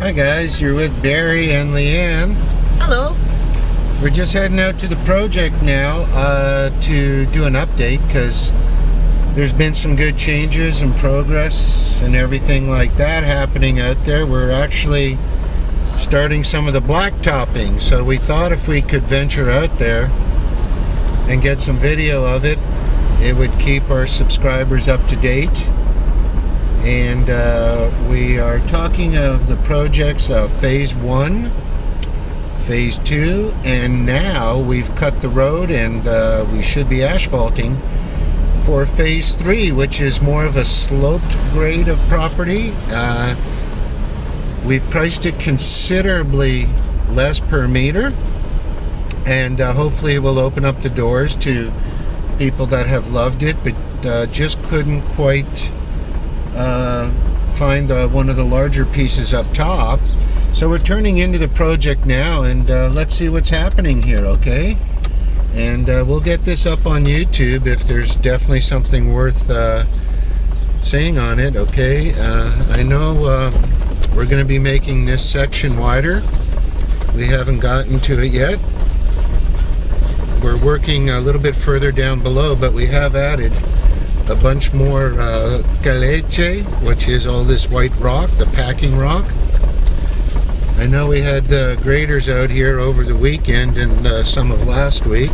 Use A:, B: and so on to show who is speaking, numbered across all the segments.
A: Hi guys, you're with Barry and Leanne.
B: Hello.
A: We're just heading out to the project now to do an update because there's been some good changes and progress and everything like that happening out there. We're actually starting some of the blacktopping, so we thought if we could venture out there and get some video of it, it would keep our subscribers up to date. And we are talking of the projects of phase 1, phase 2, and now we've cut the road and we should be asphalting for phase 3, which is more of a sloped grade of property. We've priced it considerably less per meter, and hopefully it will open up the doors to people that have loved it but just couldn't quite find one of the larger pieces up top. So we're turning into the project now, and let's see what's happening here, okay? And we'll get this up on YouTube if there's definitely something worth saying on it, okay? I know we're going to be making this section wider. We haven't gotten to it yet. We're working a little bit further down below, but we have added a bunch more caleche, which is all this white rock, the packing rock. I know we had the graders out here over the weekend and some of last week,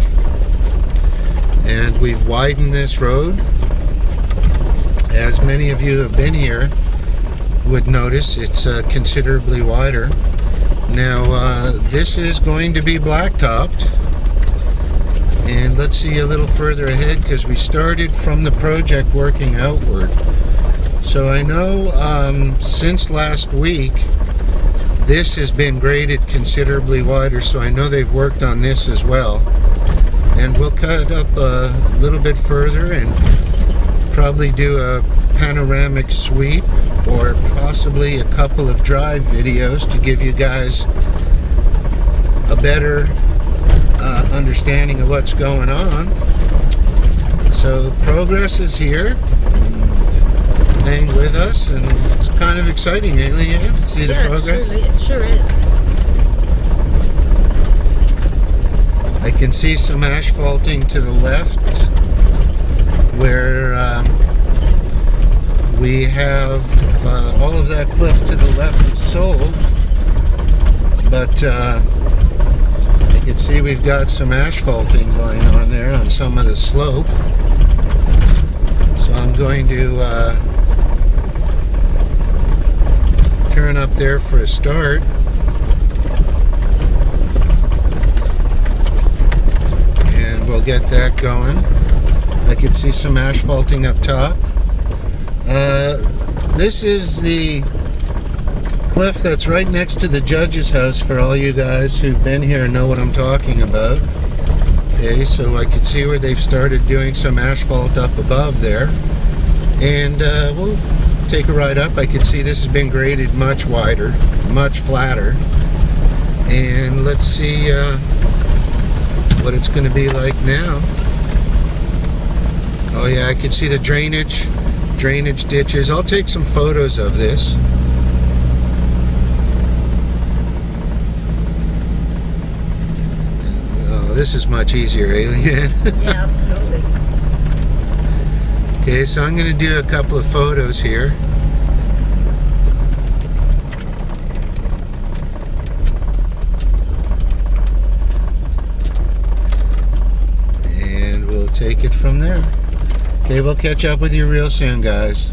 A: and we've widened this road. As many of you have been here would notice, it's considerably wider. Now this is going to be blacktopped. And let's see a little further ahead, because we started from the project working outward. So I know since last week this has been graded considerably wider, so I know they've worked on this as well. And we'll cut up a little bit further and probably do a panoramic sweep or possibly a couple of drive videos to give you guys a better understanding of what's going on. So progress is here. Hang with us, and it's kind of exciting, eh, Leanne, to see the progress?
B: It sure is.
A: I can see some asphalting to the left where we have all of that cliff to the left is sold, but you can see we've got some asphalting going on there on some of the slope. So I'm going to turn up there for a start. And we'll get that going. I can see some asphalting up top. This is the cliff that's right next to the judge's house, for all you guys who've been here and know what I'm talking about. Okay, so I can see where they've started doing some asphalt up above there. And we'll take a ride up. I can see this has been graded much wider, much flatter. And let's see what it's going to be like now. Oh yeah, I can see the drainage ditches. I'll take some photos of this. This is much easier, Alien.
B: Yeah, absolutely.
A: Okay, so I'm going to do a couple of photos here. And we'll take it from there. Okay, we'll catch up with you real soon, guys.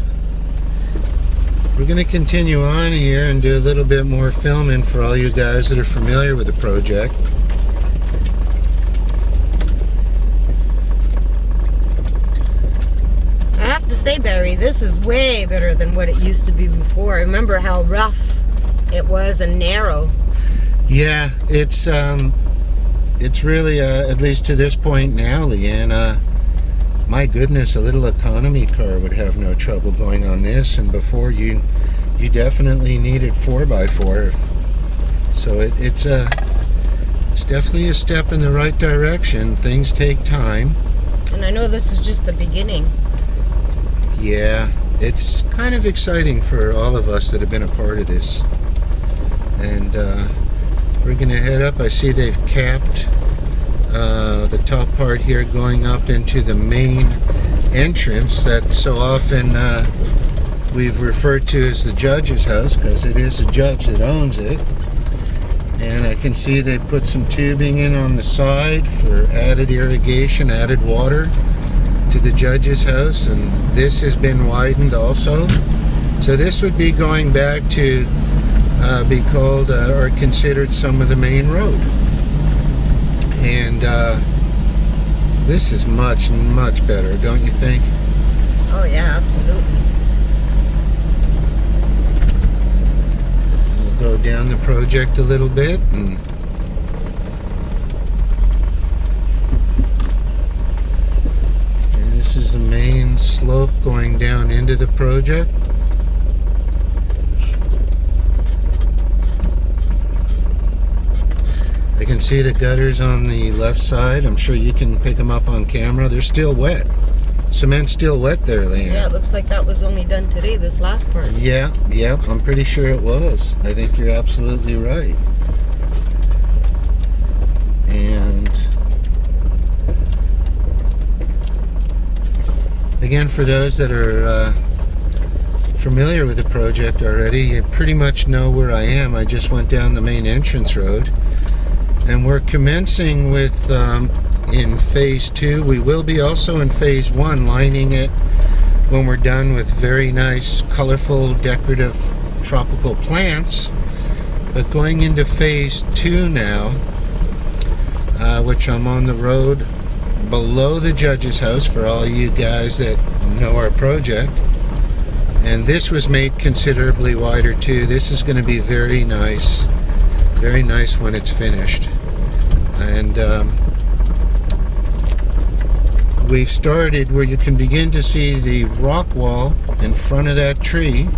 A: We're going to continue on here and do a little bit more filming for all you guys that are familiar with the project.
B: Say, Barry, this is way better than what it used to be before. I remember how rough it was and narrow.
A: Yeah, it's really at least to this point now, Leanne, my goodness, a little economy car would have no trouble going on this, and before you definitely needed 4x4. So it's definitely a step in the right direction. Things take time.
B: And I know this is just the beginning.
A: Yeah, it's kind of exciting for all of us that have been a part of this. And we're going to head up. I see they've capped the top part here going up into the main entrance that so often we've referred to as the judge's house, because it is a judge that owns it. And I can see they put some tubing in on the side for added irrigation, added water to the judge's house, and this has been widened also. So this would be going back to be called or considered some of the main road. And this is much, much better, don't you think?
B: Oh yeah, absolutely.
A: We'll go down the project a little bit, and this is the main slope going down into the project. I can see the gutters on the left side. I'm sure you can pick them up on camera. They're still wet. Cement's still wet there, Leanne.
B: Yeah, it looks like that was only done today, this last part.
A: Yeah, I'm pretty sure it was. I think you're absolutely right. And again, for those that are familiar with the project already, you pretty much know where I am. I just went down the main entrance road. And we're commencing with in phase 2. We will be also in phase 1, lining it when we're done with very nice, colorful, decorative tropical plants. But going into phase 2 now, which I'm on the road below the judge's house for all you guys that know our project. And this was made considerably wider too. This is going to be very nice when it's finished. And we've started where you can begin to see the rock wall in front of that tree.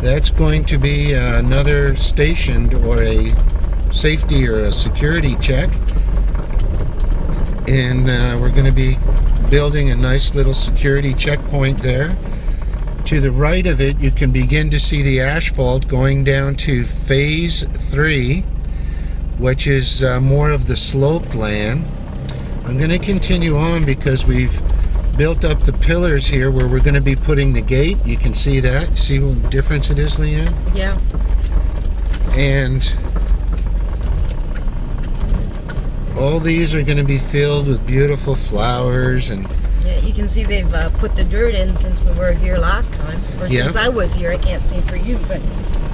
A: That's going to be another stationed or a safety or a security check. And we're going to be building a nice little security checkpoint there. To the right of it, you can begin to see the asphalt going down to phase 3, which is more of the sloped land. I'm going to continue on because we've built up the pillars here where we're going to be putting the gate. You can see that. See what difference it is, Leanne?
B: Yeah.
A: And all these are going to be filled with beautiful flowers. And
B: yeah, you can see they've put the dirt in since we were here last time. Or since I was here. I can't say for you, but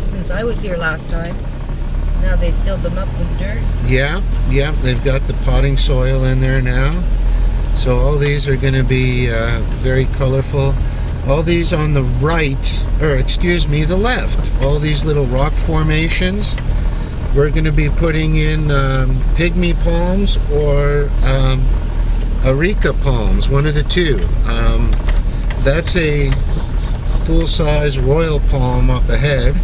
B: since I was here last time. Now they've filled them up with dirt. Yeah, they've got the potting soil in there now. So all these are going to be very colorful. All these on the right, or excuse me, the left. All these little rock formations. We're going to be putting in pygmy palms or areca palms, one of the two. That's a full-size royal palm up ahead.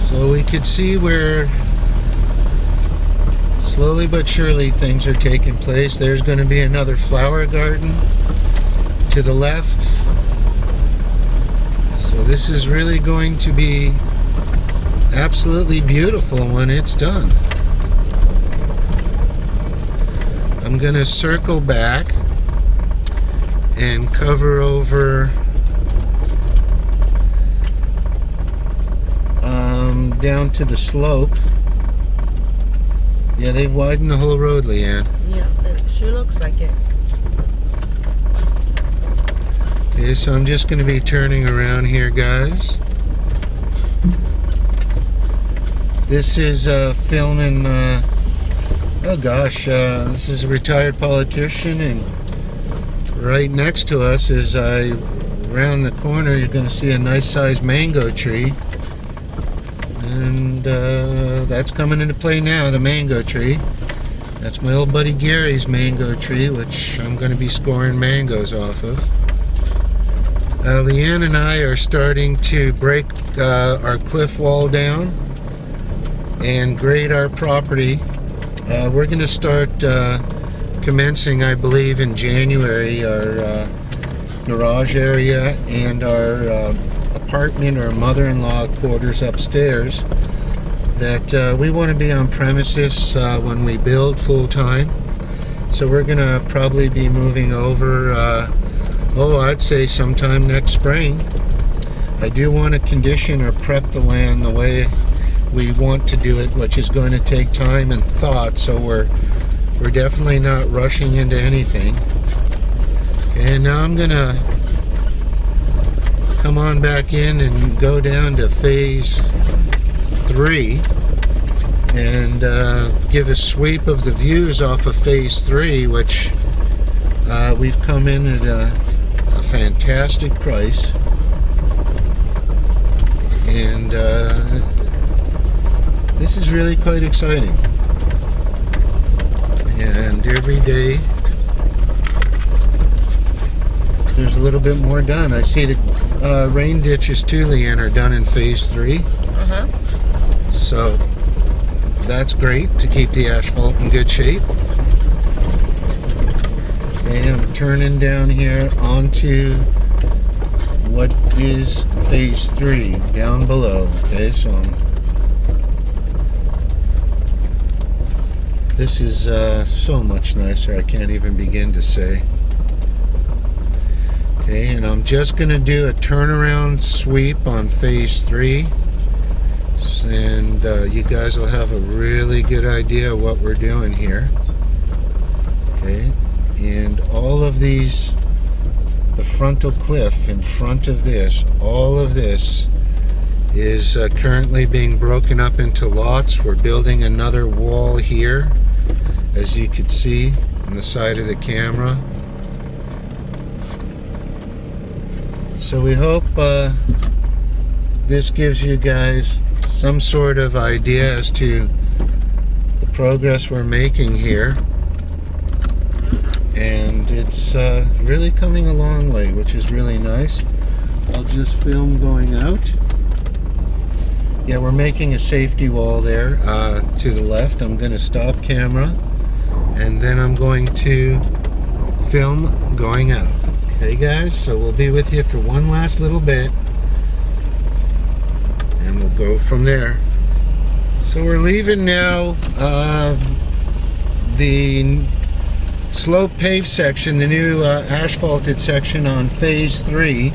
B: So we could see where slowly but surely things are taking place. There's going to be another flower garden to the left. So this is really going to be absolutely beautiful when it's done. I'm going to circle back and cover over down to the slope. Yeah, they've widened the whole road, Leanne. Yeah, it sure looks like it.
A: Okay, so I'm just going to be turning around here, guys. This is filming, oh gosh, this is a retired politician, and right next to us is around the corner you're going to see a nice sized mango tree. And that's coming into play now, the mango tree. That's my old buddy Gary's mango tree, which I'm going to be scoring mangoes off of. Leanne and I are starting to break our cliff wall down and grade our property. We're going to start commencing, I believe, in January, our garage area and our apartment or mother-in-law quarters upstairs, that we want to be on premises when we build full-time. So we're going to probably be moving over, I'd say sometime next spring. I do want to condition or prep the land the way we want to do it, which is going to take time and thought, so we're definitely not rushing into anything. Okay, and now I'm going to come on back in and go down to phase 3 and give a sweep of the views off of phase 3, which we've come in at a fantastic price, and this is really quite exciting. And every day there's a little bit more done. I see the rain ditches too, Leanne, are done in phase 3. So that's great to keep the asphalt in good shape. Okay, I'm turning down here onto what is phase 3 down below. Okay, so this is so much nicer, I can't even begin to say. Okay, and I'm just going to do a turnaround sweep on phase 3, and you guys will have a really good idea of what we're doing here. Okay, and all of these, the frontal cliff in front of this, all of this is currently being broken up into lots. We're building another wall here, as you can see on the side of the camera. So we hope this gives you guys some sort of idea as to the progress we're making here. And it's really coming a long way, which is really nice. I'll just film going out. Yeah, we're making a safety wall there to the left. I'm going to stop camera, and then I'm going to film going out. Okay guys, so we'll be with you for one last little bit, and we'll go from there. So we're leaving now the slope paved section, the new asphalted section on phase 3.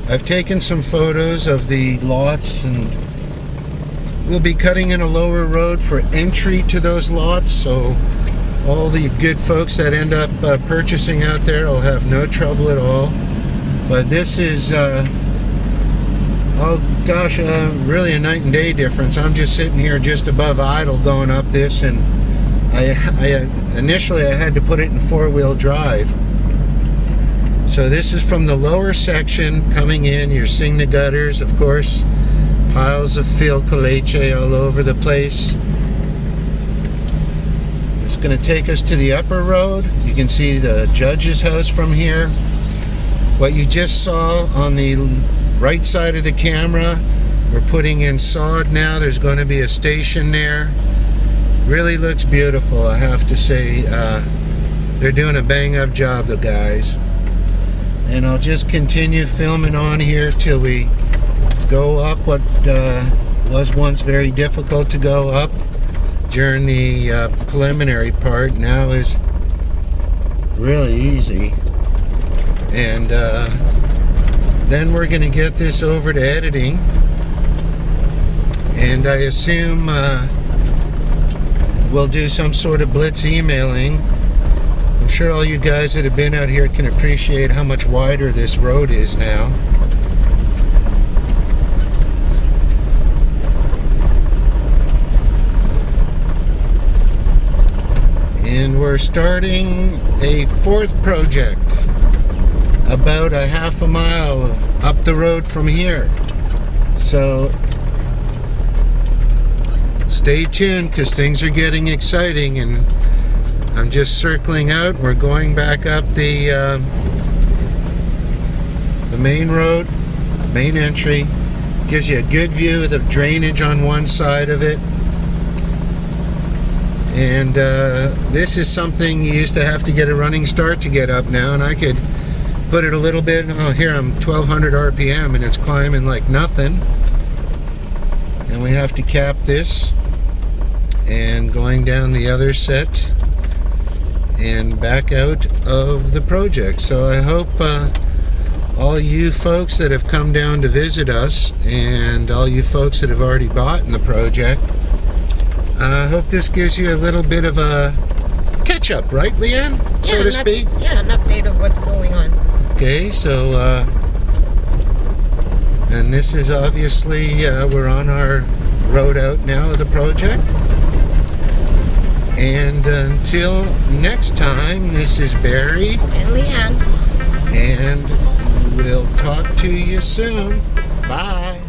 A: I've taken some photos of the lots, and we'll be cutting in a lower road for entry to those lots, so all the good folks that end up purchasing out there will have no trouble at all. But this is oh gosh, really a night and day difference. I'm just sitting here just above idle going up this, and initially I had to put it in 4-wheel drive. So this is from the lower section coming in. You're seeing the gutters, of course, piles of field caliche all over the place. It's going to take us to the upper road. You can see the judge's house from here. What you just saw on the right side of the camera, we're putting in sod now. There's going to be a station there. Really looks beautiful, I have to say. They're doing a bang-up job, the guys. And I'll just continue filming on here till we go up what was once very difficult to go up during the preliminary part. Now is really easy. And then we're going to get this over to editing, and I assume we'll do some sort of blitz emailing. I'm sure all you guys that have been out here can appreciate how much wider this road is now. And we're starting a 4th project about a half a mile up the road from here. So stay tuned, because things are getting exciting. And I'm just circling out. We're going back up the main road, main entry. Gives you a good view of the drainage on one side of it. And this is something you used to have to get a running start to get up now, and I could put it a little bit. Oh, here I'm 1200 RPM and it's climbing like nothing. And we have to cap this, and going down the other set and back out of the project. So I hope all you folks that have come down to visit us, and all you folks that have already bought in the project, I hope this gives you a little bit of a catch-up, right, Leanne? So to speak?
B: Yeah, an update of what's going on.
A: Okay, so, and this is obviously, we're on our road out now of the project. And until next time, this is Barry.
B: And Leanne.
A: And we'll talk to you soon. Bye.